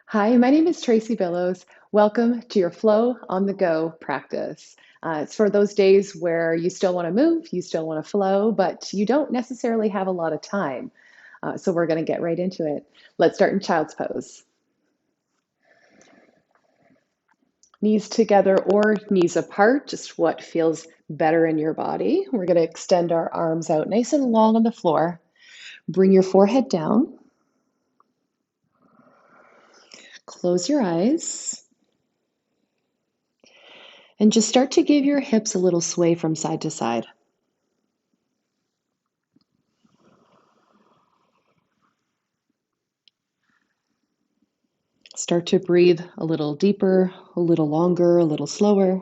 Hi, my name is Tracy Billows. Welcome to your Flow on the Go practice. It's for those days where you still want to move, you still want to flow, but you don't necessarily have a lot of time. So we're going to get right into it. Let's start in child's pose. Knees together or knees apart, just what feels better in your body. We're going to extend our arms out nice and long on the floor. Bring your forehead down. Close your eyes. And just start to give your hips a little sway from side to side. Start to breathe a little deeper, a little longer, a little slower.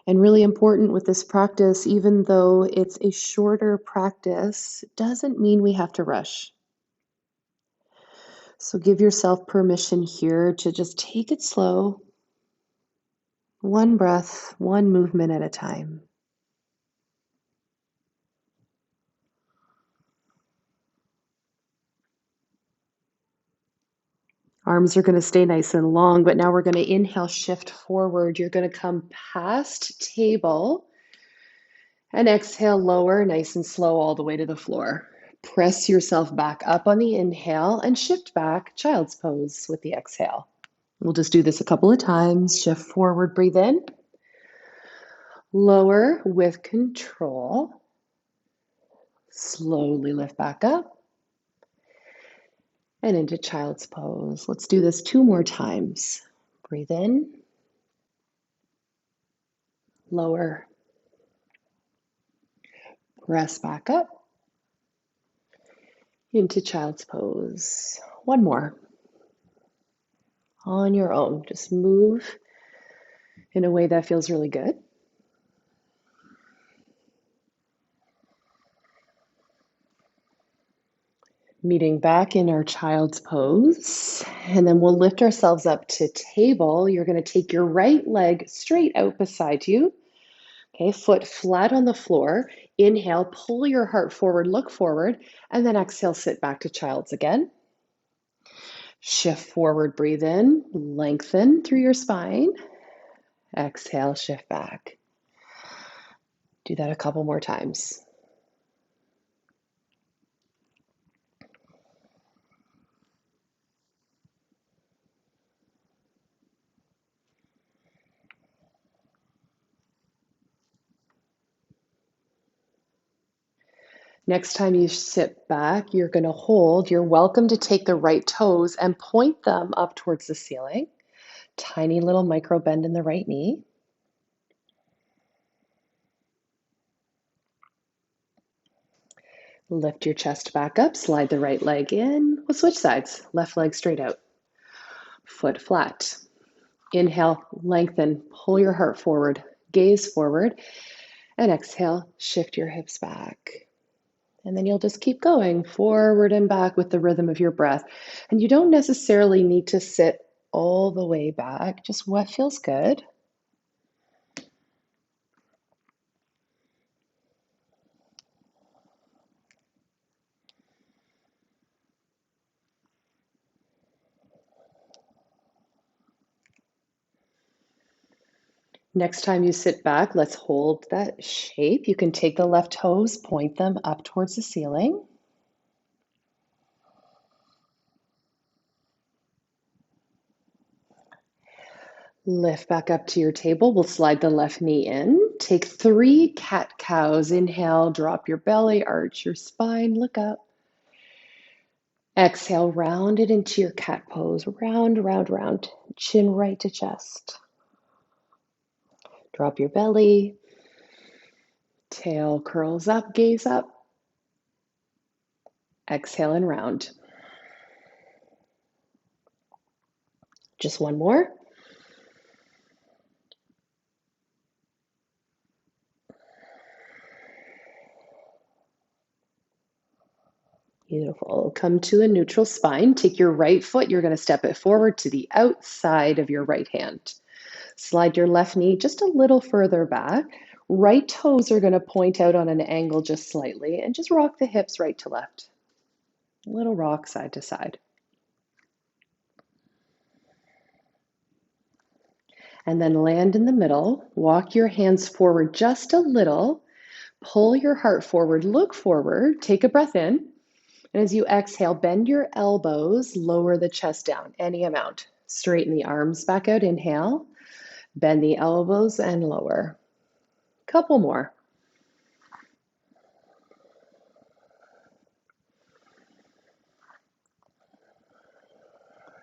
And really important with this practice, even though it's a shorter practice, doesn't mean we have to rush. So give yourself permission here to just take it slow, one breath, one movement at a time. Arms are going to stay nice and long, but now we're going to inhale, shift forward. You're going to come past table and exhale, lower, nice and slow all the way to the floor. Press yourself back up on the inhale and shift back, child's pose with the exhale. We'll just do this a couple of times. Shift forward, breathe in. Lower with control. Slowly lift back up and into child's pose. Let's do this 2 more times. Breathe in. Lower. Press back up into child's pose. 1 more. On your own, just move in a way that feels really good. Meeting back in our child's pose, and then we'll lift ourselves up to table. You're going to take your right leg straight out beside you. Okay, foot flat on the floor. Inhale, pull your heart forward, look forward, and then exhale, sit back to child's again. Shift forward, breathe in, lengthen through your spine. Exhale, shift back. Do that a couple more times. Next time you sit back, you're going to hold. You're welcome to take the right toes and point them up towards the ceiling. Tiny little micro bend in the right knee. Lift your chest back up, slide the right leg in. We'll switch sides. Left leg straight out. Foot flat. Inhale, lengthen, pull your heart forward, gaze forward, and exhale, shift your hips back. And then you'll just keep going forward and back with the rhythm of your breath. And you don't necessarily need to sit all the way back, just what feels good. Next time you sit back, let's hold that shape. You can take the left toes, point them up towards the ceiling. Lift back up to your table. We'll slide the left knee in. Take 3 cat-cows. Inhale, drop your belly, arch your spine, look up. Exhale, round it into your cat pose. Round, round, round. Chin right to chest. Drop your belly. Tail curls up, gaze up. Exhale and round. Just 1 more. Beautiful. Come to a neutral spine. Take your right foot. You're going to step it forward to the outside of your right hand. Slide your left knee just a little further back. Right toes are going to point out on an angle just slightly, and just rock the hips right to left. A little rock side to side. And then land in the middle. Walk your hands forward just a little. Pull your heart forward. Look forward. Take a breath in. And as you exhale, bend your elbows. Lower the chest down any amount. Straighten the arms back out. Inhale. Bend the elbows and lower. Couple more.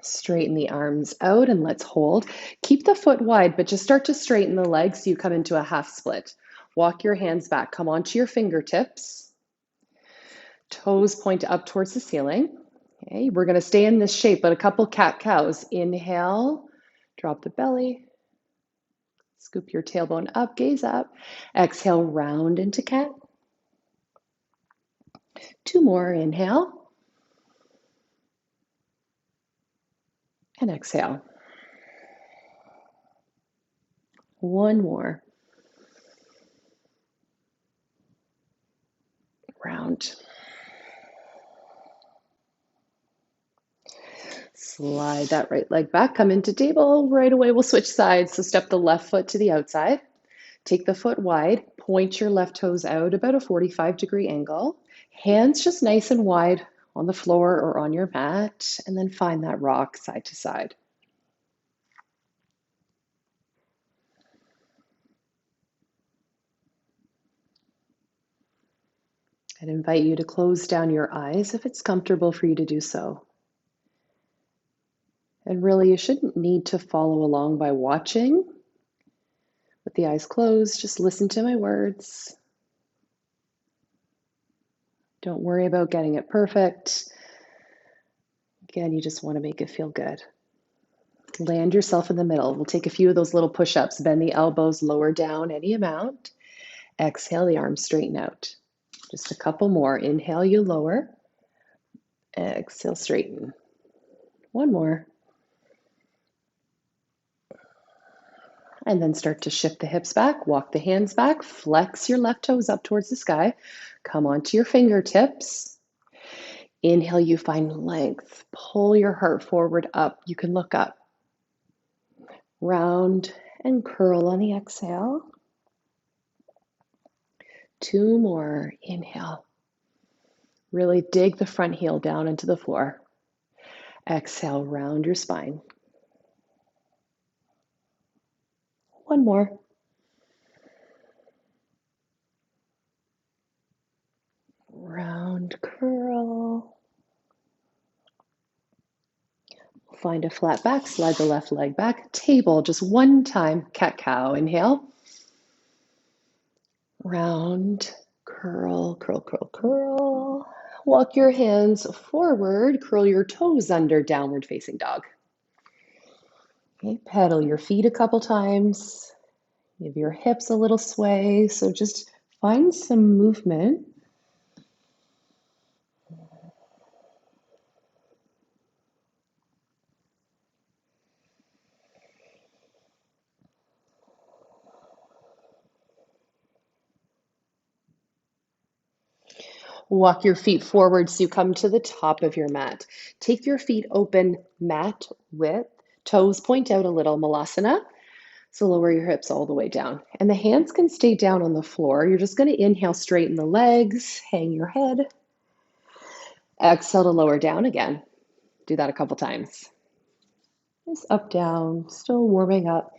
Straighten the arms out and let's hold. Keep the foot wide, but just start to straighten the legs so you come into a half split. Walk your hands back. Come onto your fingertips. Toes point up towards the ceiling. Okay, we're going to stay in this shape, but a couple cat-cows. Inhale, drop the belly. Scoop your tailbone up, gaze up. Exhale, round into cat. Two more. Inhale. And exhale. One more. Round. Slide that right leg back. Come into table. Right away, we'll switch sides. So step the left foot to the outside. Take the foot wide. Point your left toes out about a 45-degree angle. Hands just nice and wide on the floor or on your mat. And then find that rock side to side. I'd invite you to close down your eyes if it's comfortable for you to do so. And really, you shouldn't need to follow along by watching. With the eyes closed, just listen to my words. Don't worry about getting it perfect. Again, you just want to make it feel good. Land yourself in the middle. We'll take a few of those little push-ups. Bend the elbows, lower down any amount. Exhale, the arms straighten out. Just a couple more. Inhale, you lower. Exhale, straighten. One more. And then start to shift the hips back, walk the hands back, flex your left toes up towards the sky. Come onto your fingertips. Inhale, you find length. Pull your heart forward up. You can look up. Round and curl on the exhale. Two more. Inhale. Really dig the front heel down into the floor. Exhale, round your spine. One more. Round curl. Find a flat back, slide the left leg back. Table, just one time, cat-cow. Inhale. Round, curl, curl, curl, curl. Walk your hands forward, curl your toes under, downward facing dog. Okay, pedal your feet a couple times. Give your hips a little sway. So just find some movement. Walk your feet forward so you come to the top of your mat. Take your feet open mat width. Toes point out a little, Malasana. So lower your hips all the way down. And the hands can stay down on the floor. You're just going to inhale, straighten the legs, hang your head. Exhale to lower down again. Do that a couple times. Just up, down, still warming up.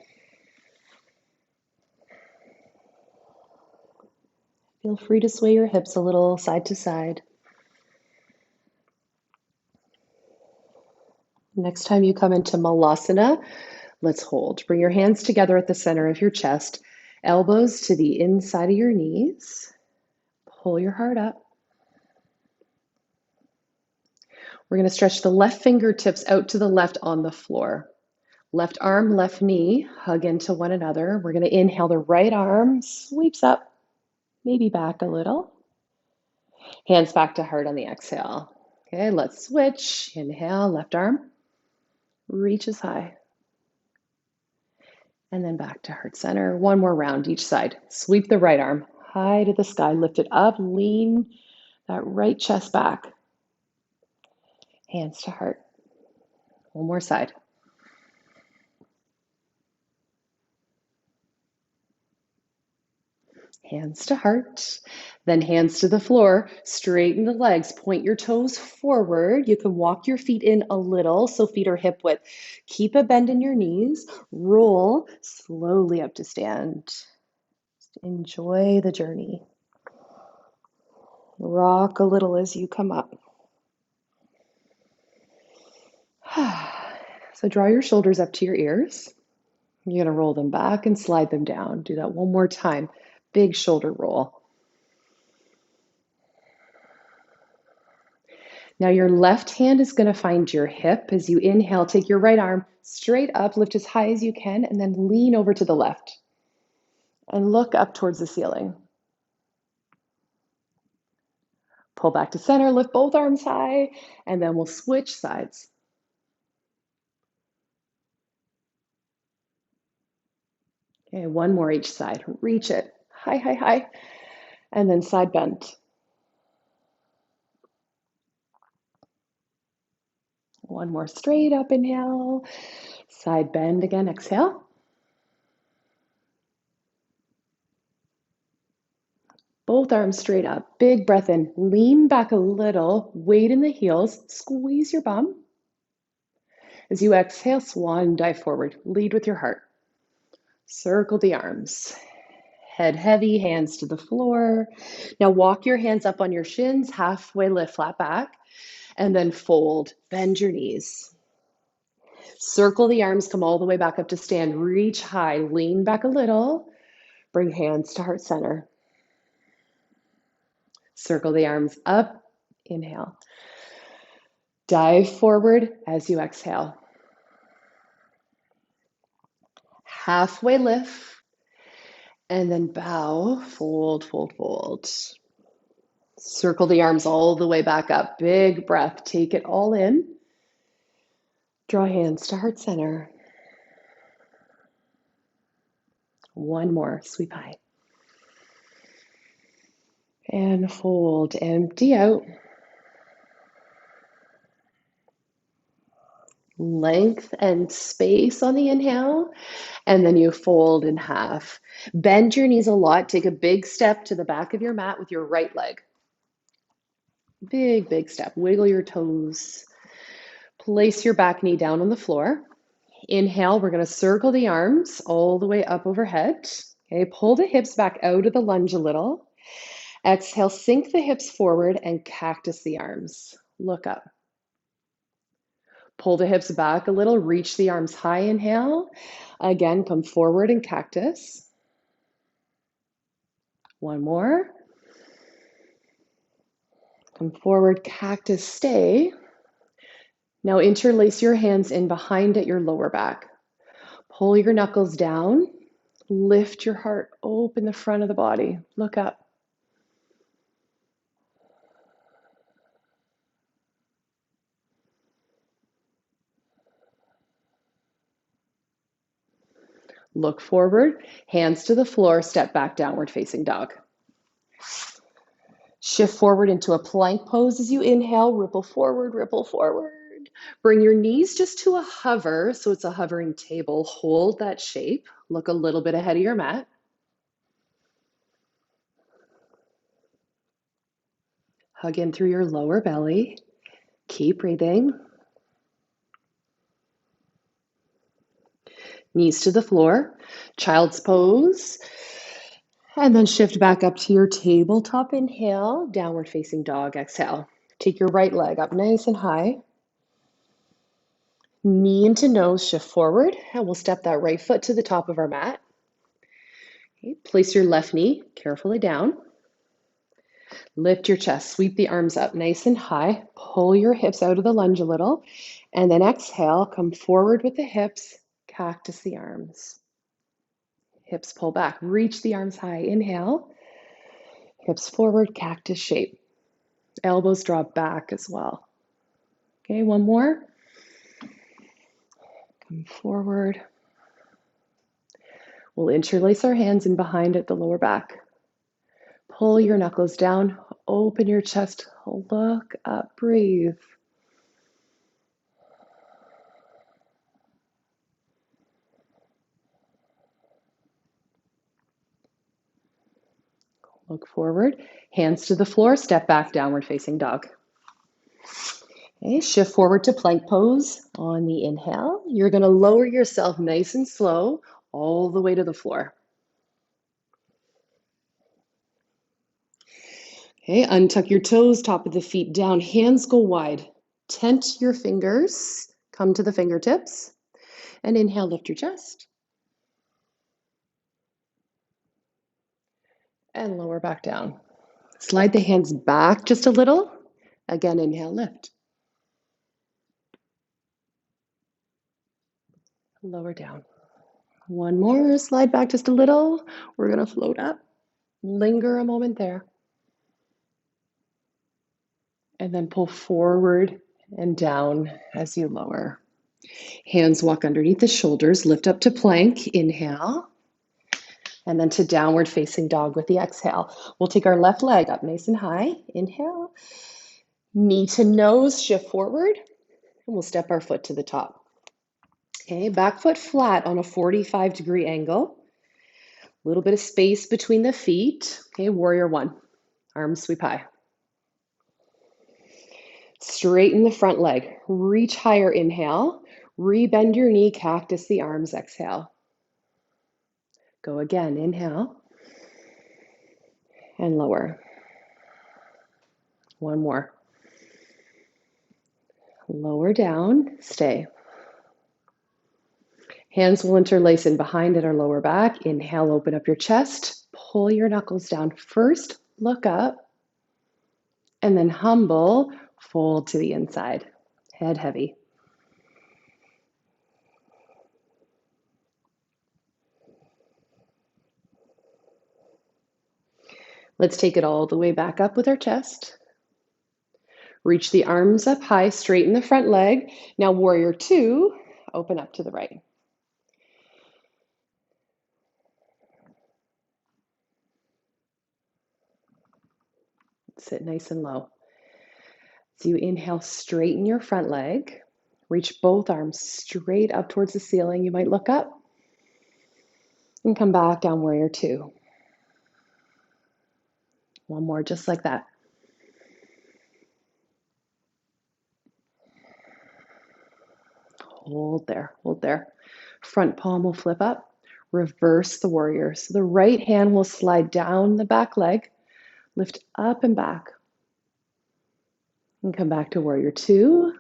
Feel free to sway your hips a little side to side. Next time you come into Malasana, let's hold. Bring your hands together at the center of your chest, elbows to the inside of your knees. Pull your heart up. We're going to stretch the left fingertips out to the left on the floor. Left arm, left knee, hug into one another. We're going to inhale, the right arm sweeps up, maybe back a little. Hands back to heart on the exhale. Okay, let's switch. Inhale, left arm reaches high. And then back to heart center. One more round each side. Sweep the right arm high to the sky. Lift it up. Lean that right chest back. Hands to heart. One more side. Hands to heart, then hands to the floor. Straighten the legs, point your toes forward. You can walk your feet in a little so feet are hip width. Keep a bend in your knees. Roll slowly up to stand. Enjoy the journey. Rock a little as you come up. So draw your shoulders up to your ears. You're going to roll them back and slide them down. Do that one more time. Big shoulder roll. Now your left hand is going to find your hip. As you inhale, take your right arm straight up, lift as high as you can, and then lean over to the left. And look up towards the ceiling. Pull back to center, lift both arms high, and then we'll switch sides. Okay, one more each side. Reach it. High, high, high. And then side bend. One more straight up, inhale. Side bend again, exhale. Both arms straight up. Big breath in. Lean back a little. Weight in the heels. Squeeze your bum. As you exhale, swan dive forward. Lead with your heart. Circle the arms. Head heavy, hands to the floor. Now walk your hands up on your shins, halfway lift, flat back, and then fold. Bend your knees. Circle the arms, come all the way back up to stand. Reach high, lean back a little. Bring hands to heart center. Circle the arms up. Inhale. Dive forward as you exhale. Halfway lift. And then bow, fold, fold, fold. Circle the arms all the way back up. Big breath. Take it all in. Draw hands to heart center. One more. Sweep high. And fold. Empty out. Length and space on the inhale. And then you fold in half. Bend your knees a lot. Take a big step to the back of your mat with your right leg. Big, big step. Wiggle your toes. Place your back knee down on the floor. Inhale, we're going to circle the arms all the way up overhead. Okay, pull the hips back out of the lunge a little. Exhale, sink the hips forward and cactus the arms. Look up. Pull the hips back a little, reach the arms high, inhale. Again, come forward and cactus. One more. Come forward, cactus, stay. Now interlace your hands in behind at your lower back. Pull your knuckles down. Lift your heart, open the front of the body. Look up. Look forward, hands to the floor, step back, downward facing dog. Shift forward into a plank pose as you inhale, ripple forward, ripple forward. Bring your knees just to a hover, so it's a hovering table. Hold that shape. Look a little bit ahead of your mat. Hug in through your lower belly. Keep breathing. Knees to the floor, child's pose. And then shift back up to your tabletop. Inhale, downward facing dog. Exhale. Take your right leg up nice and high. Knee into nose, shift forward. And we'll step that right foot to the top of our mat. Okay, place your left knee carefully down. Lift your chest, sweep the arms up nice and high. Pull your hips out of the lunge a little. And then exhale, come forward with the hips, cactus the arms. Hips pull back, reach the arms high. Inhale, hips forward, cactus shape. Elbows drop back as well. Okay, one more. Come forward. We'll interlace our hands in behind at the lower back. Pull your knuckles down, open your chest, look up, breathe. Look forward, hands to the floor, step back, downward facing dog. Okay, shift forward to plank pose on the inhale. You're going to lower yourself nice and slow all the way to the floor. Okay, untuck your toes, top of the feet down, hands go wide. Tent your fingers, come to the fingertips, and inhale, lift your chest. And lower back down. Slide the hands back just a little. Again, inhale, lift. Lower down. One more, slide back just a little. We're going to float up. Linger a moment there. And then pull forward and down as you lower. Hands walk underneath the shoulders, lift up to plank, inhale. And then to downward facing dog with the exhale. We'll take our left leg up nice and high. Inhale. Knee to nose, shift forward. And we'll step our foot to the top. Okay, back foot flat on a 45-degree angle. A little bit of space between the feet. Okay, warrior one. Arms sweep high. Straighten the front leg. Reach higher, inhale. Rebend your knee, cactus the arms, exhale. Go again, inhale. And lower. One more. Lower down, stay. Hands will interlace in behind at our lower back. Inhale, open up your chest. Pull your knuckles down. First, look up. And then humble, fold to the inside. Head heavy. Let's take it all the way back up with our chest. Reach the arms up high, straighten the front leg. Now warrior two, open up to the right. Sit nice and low. So you inhale, straighten your front leg. Reach both arms straight up towards the ceiling. You might look up and come back down warrior two. One more, just like that. Hold there, hold there. Front palm will flip up. Reverse the warrior. So the right hand will slide down the back leg, lift up and back. And come back to warrior two.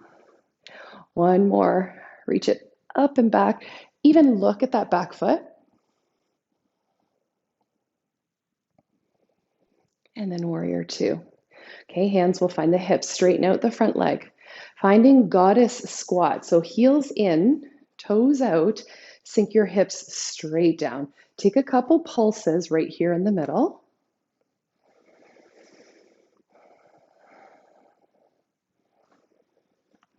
One more. Reach it up and back. Even look at that back foot. And then warrior two. Okay, hands will find the hips. Straighten out the front leg. Finding goddess squat. So heels in, toes out. Sink your hips straight down. Take a couple pulses right here in the middle.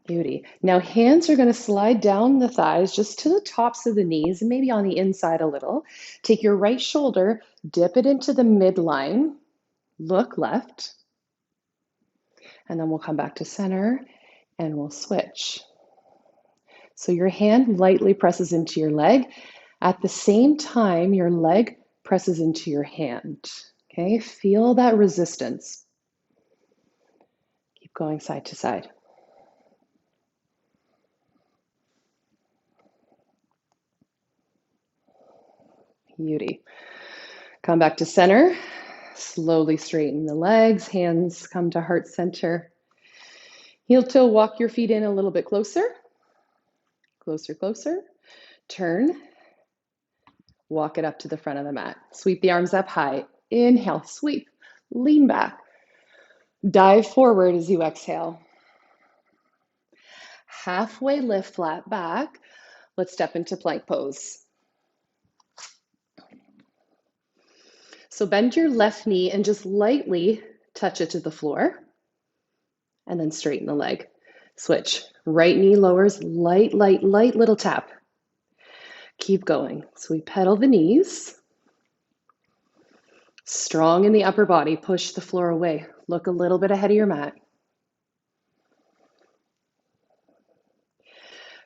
Beauty. Now hands are going to slide down the thighs just to the tops of the knees and maybe on the inside a little. Take your right shoulder, dip it into the midline, look left, and then we'll come back to center and we'll switch. So your hand lightly presses into your leg. At the same time, your leg presses into your hand. Okay, feel that resistance. Keep going side to side. Beauty. Come back to center. Slowly straighten the legs. Hands come to heart center. Heel toe, walk your feet in a little bit closer. Closer, closer. Turn. Walk it up to the front of the mat. Sweep the arms up high. Inhale, sweep. Lean back. Dive forward as you exhale. Halfway lift, flat back. Let's step into plank pose. So bend your left knee and just lightly touch it to the floor. And then straighten the leg. Switch. Right knee lowers, light little tap. Keep going. So we pedal the knees. Strong in the upper body. Push the floor away. Look a little bit ahead of your mat.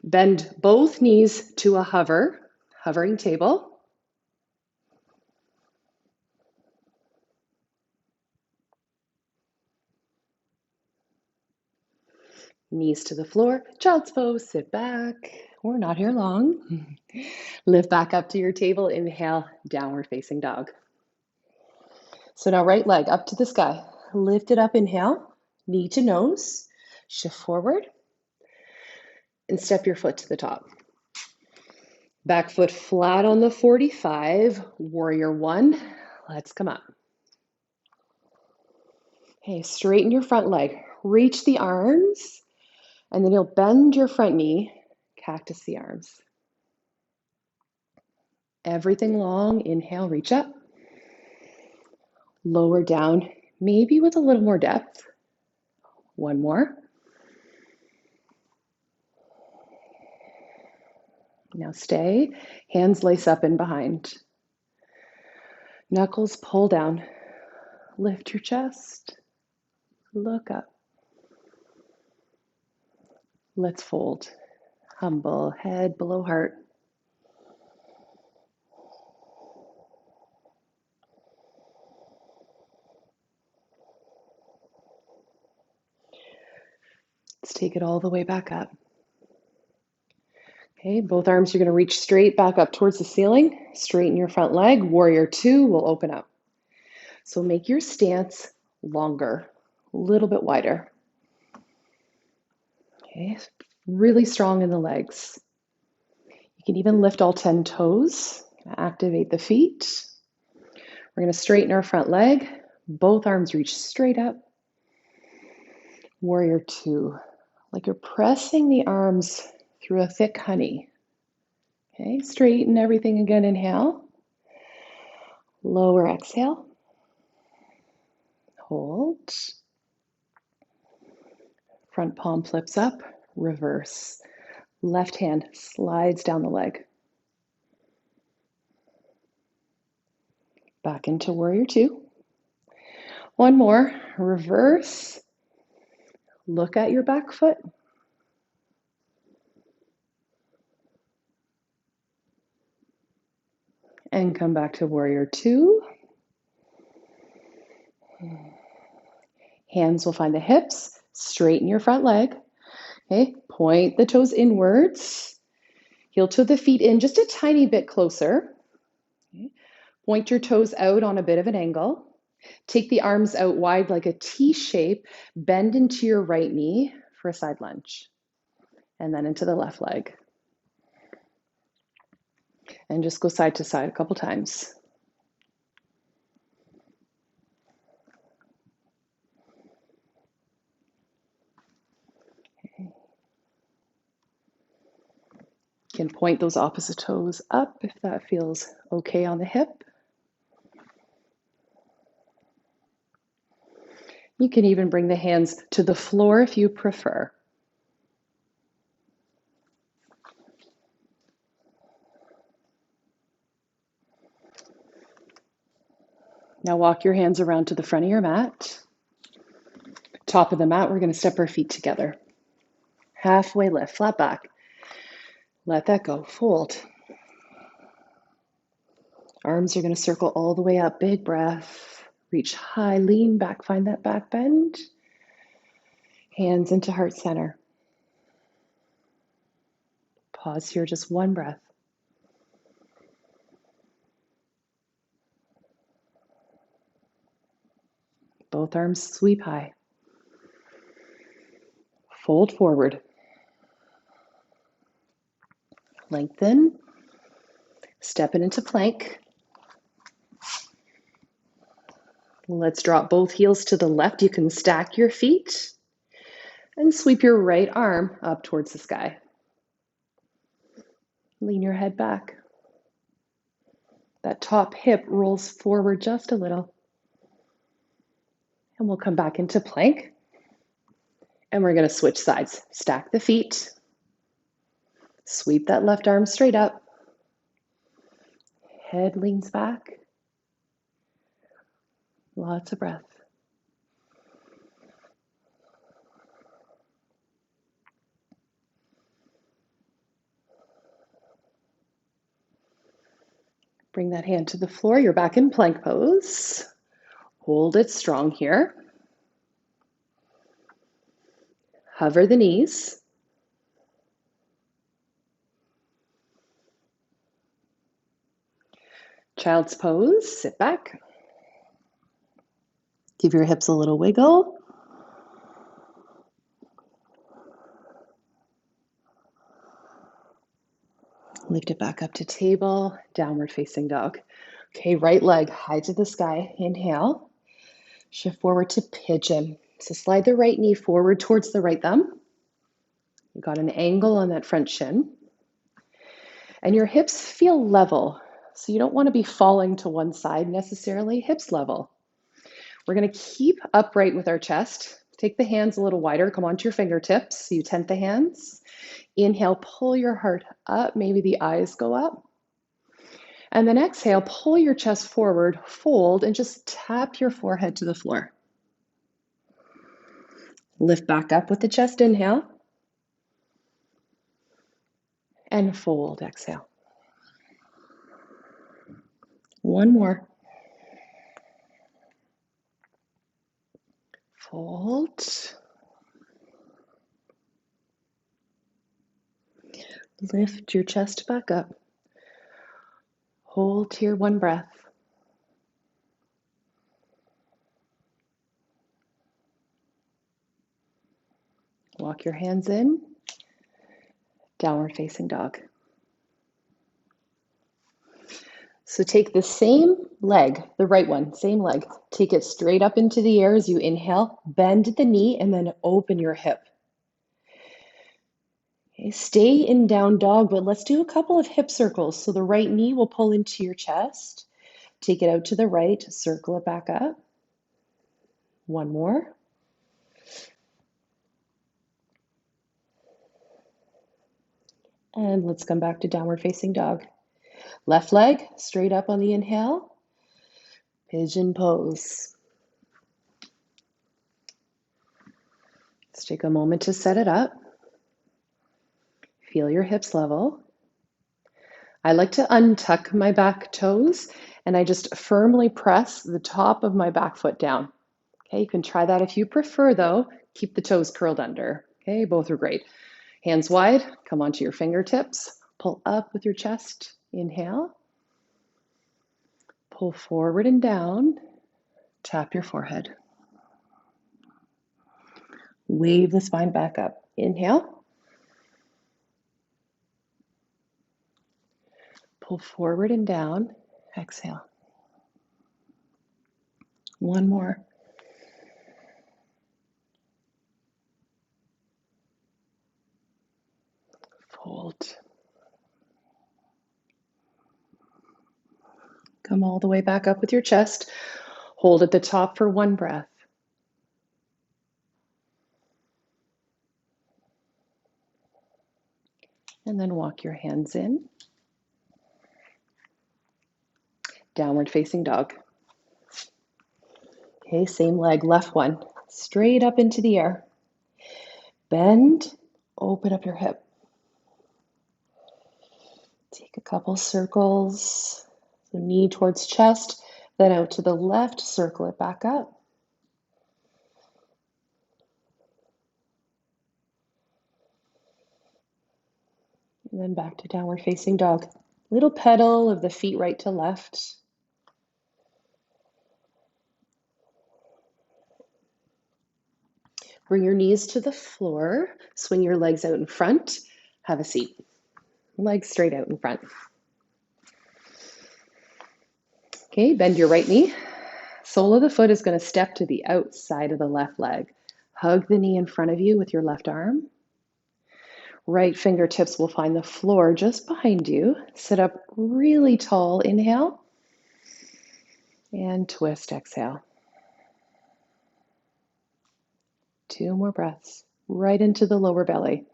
Bend both knees to a hovering table. Knees to the floor, child's pose, sit back. We're not here long. Lift back up to your table, inhale, downward facing dog. So now right leg up to the sky. Lift it up, inhale, knee to nose, shift forward, and step your foot to the top. Back foot flat on the 45, warrior one. Let's come up. Okay, straighten your front leg. Reach the arms, and then you'll bend your front knee, cactus the arms. Everything long, inhale, reach up. Lower down, maybe with a little more depth. One more. Now stay, hands lace up and behind. Knuckles pull down. Lift your chest. Look up. Let's fold. Humble, head below heart. Let's take it all the way back up. Okay, both arms you're going to reach straight back up towards the ceiling. Straighten your front leg. Warrior two will open up. So make your stance longer, a little bit wider. Okay, really strong in the legs. You can even lift all 10 toes. Activate the feet. We're going to straighten our front leg. Both arms reach straight up. Warrior two, like you're pressing the arms through a thick honey. Okay, straighten everything again, inhale. Lower exhale. Hold. Front palm flips up, reverse. Left hand slides down the leg. Back into warrior two. One more, reverse. Look at your back foot. And come back to warrior two. Hands will find the hips. Straighten your front leg. Okay, point the toes inwards. Heel to the feet in just a tiny bit closer. Okay. Point your toes out on a bit of an angle. Take the arms out wide like a T shape. Bend into your right knee for a side lunge. And then into the left leg. And just go side to side a couple times. Okay. You can point those opposite toes up if that feels okay on the hip. You can even bring the hands to the floor if you prefer. Now walk your hands around to the front of your mat. Top of the mat, we're going to step our feet together. Halfway lift, flat back. Let that go, fold. Arms are going to circle all the way up, big breath. Reach high, lean back, find that back bend. Hands into heart center. Pause here, just one breath. Both arms sweep high. Fold forward. Lengthen. Step it into plank. Let's drop both heels to the left. You can stack your feet and sweep your right arm up towards the sky. Lean your head back. That top hip rolls forward just a little. And we'll come back into plank. And we're going to switch sides. Stack the feet. Sweep that left arm straight up. Head leans back. Lots of breath. Bring that hand to the floor. You're back in plank pose. Hold it strong here. Hover the knees. Child's pose. Sit back. Give your hips a little wiggle. Lift it back up to table. Downward facing dog. Okay, right leg high to the sky. Inhale. Shift forward to pigeon. So slide the right knee forward towards the right thumb. You've got an angle on that front shin. And your hips feel level. So you don't want to be falling to one side necessarily. Hips level. We're going to keep upright with our chest. Take the hands a little wider. Come onto your fingertips. So you tent the hands. Inhale, pull your heart up. Maybe the eyes go up. And then exhale, pull your chest forward, fold, and just tap your forehead to the floor. Lift back up with the chest, inhale. And fold, exhale. One more. Fold. Lift your chest back up. Hold here, one breath. Walk your hands in. Downward facing dog. So take the same leg, the right one, same leg. Take it straight up into the air as you inhale. Bend the knee and then open your hip. Okay, stay in down dog, but let's do a couple of hip circles. So the right knee will pull into your chest. Take it out to the right, circle it back up. One more. And let's come back to downward facing dog. Left leg straight up on the inhale. Pigeon pose. Let's take a moment to set it up. Feel your hips level. I like to untuck my back toes and I just firmly press the top of my back foot down. Okay, you can try that if you prefer though. Keep the toes curled under. Okay, both are great. Hands wide, come onto your fingertips. Pull up with your chest. Inhale. Pull forward and down. Tap your forehead. Wave the spine back up. Inhale. Pull forward and down. Exhale. One more. Fold. Come all the way back up with your chest. Hold at the top for one breath. And then walk your hands in. Downward facing dog. Okay, same leg, left one. Straight up into the air. Bend, open up your hip. Take a couple circles. So knee towards chest, then out to the left, circle it back up. And then back to downward facing dog. Little pedal of the feet right to left. Bring your knees to the floor. Swing your legs out in front. Have a seat. Legs straight out in front. Okay, bend your right knee. Sole of the foot is going to step to the outside of the left leg. Hug the knee in front of you with your left arm. Right fingertips will find the floor just behind you. Sit up really tall. Inhale. And twist. Exhale. Two more breaths. Right into the lower belly.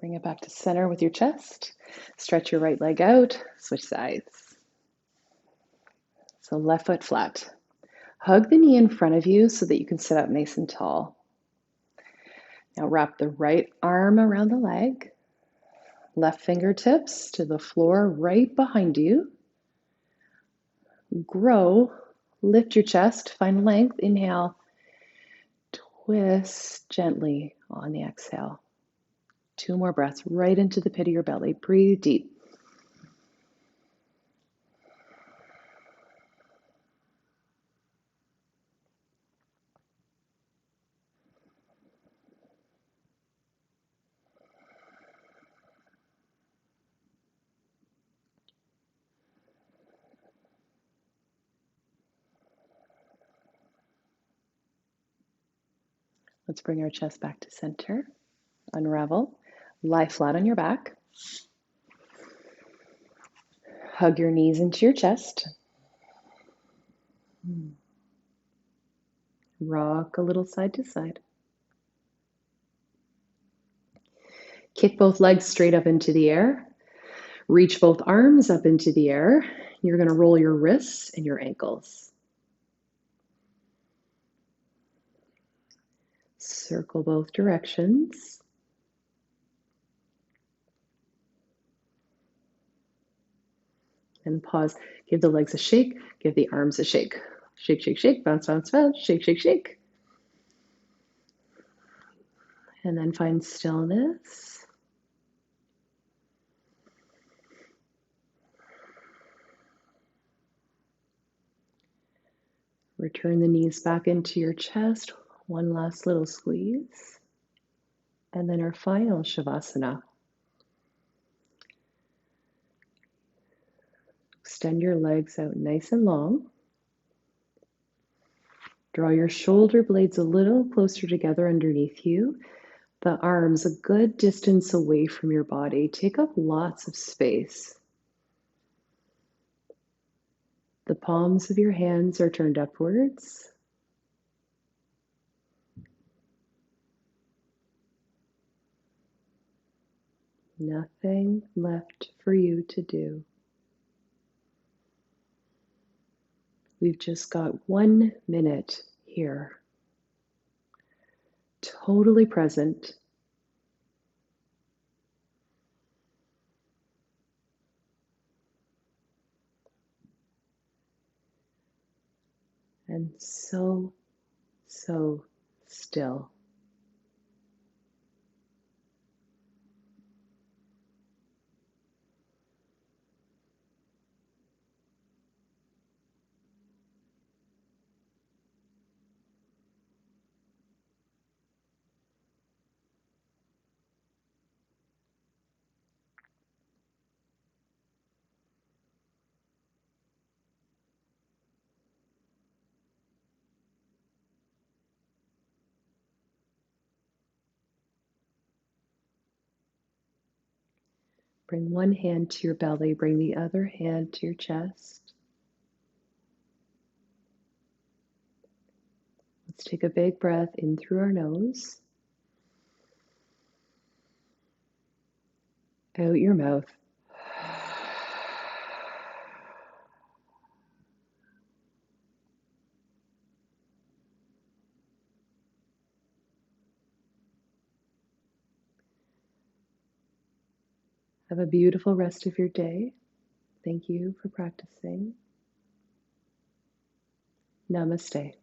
bring it back to center with your chest. Stretch your right leg out, switch sides. So left foot flat. Hug the knee in front of you so that you can sit up nice and tall. Now wrap the right arm around the leg. Left fingertips to the floor right behind you. Grow, lift your chest, find length. Inhale, twist gently on the exhale. 2 more breaths right into the pit of your belly. Breathe deep. Let's bring our chest back to center. Unravel. Lie flat on your back. Hug your knees into your chest. Rock a little side to side. Kick both legs straight up into the air. Reach both arms up into the air. You're going to roll your wrists and your ankles. Circle both directions. And pause. Give the legs a shake. Give the arms a shake. Shake, shake, shake. Bounce, bounce, bounce. Shake, shake, shake. And then find stillness. Return the knees back into your chest. One last little squeeze. And then our final Shavasana. Extend your legs out nice and long. Draw your shoulder blades a little closer together underneath you. The arms a good distance away from your body. Take up lots of space. The palms of your hands are turned upwards. Nothing left for you to do. We've just got 1 minute here. Totally present. And so still. Bring one hand to your belly, bring the other hand to your chest. Let's take a big breath in through our nose, out your mouth. Have a beautiful rest of your day. Thank you for practicing. Namaste.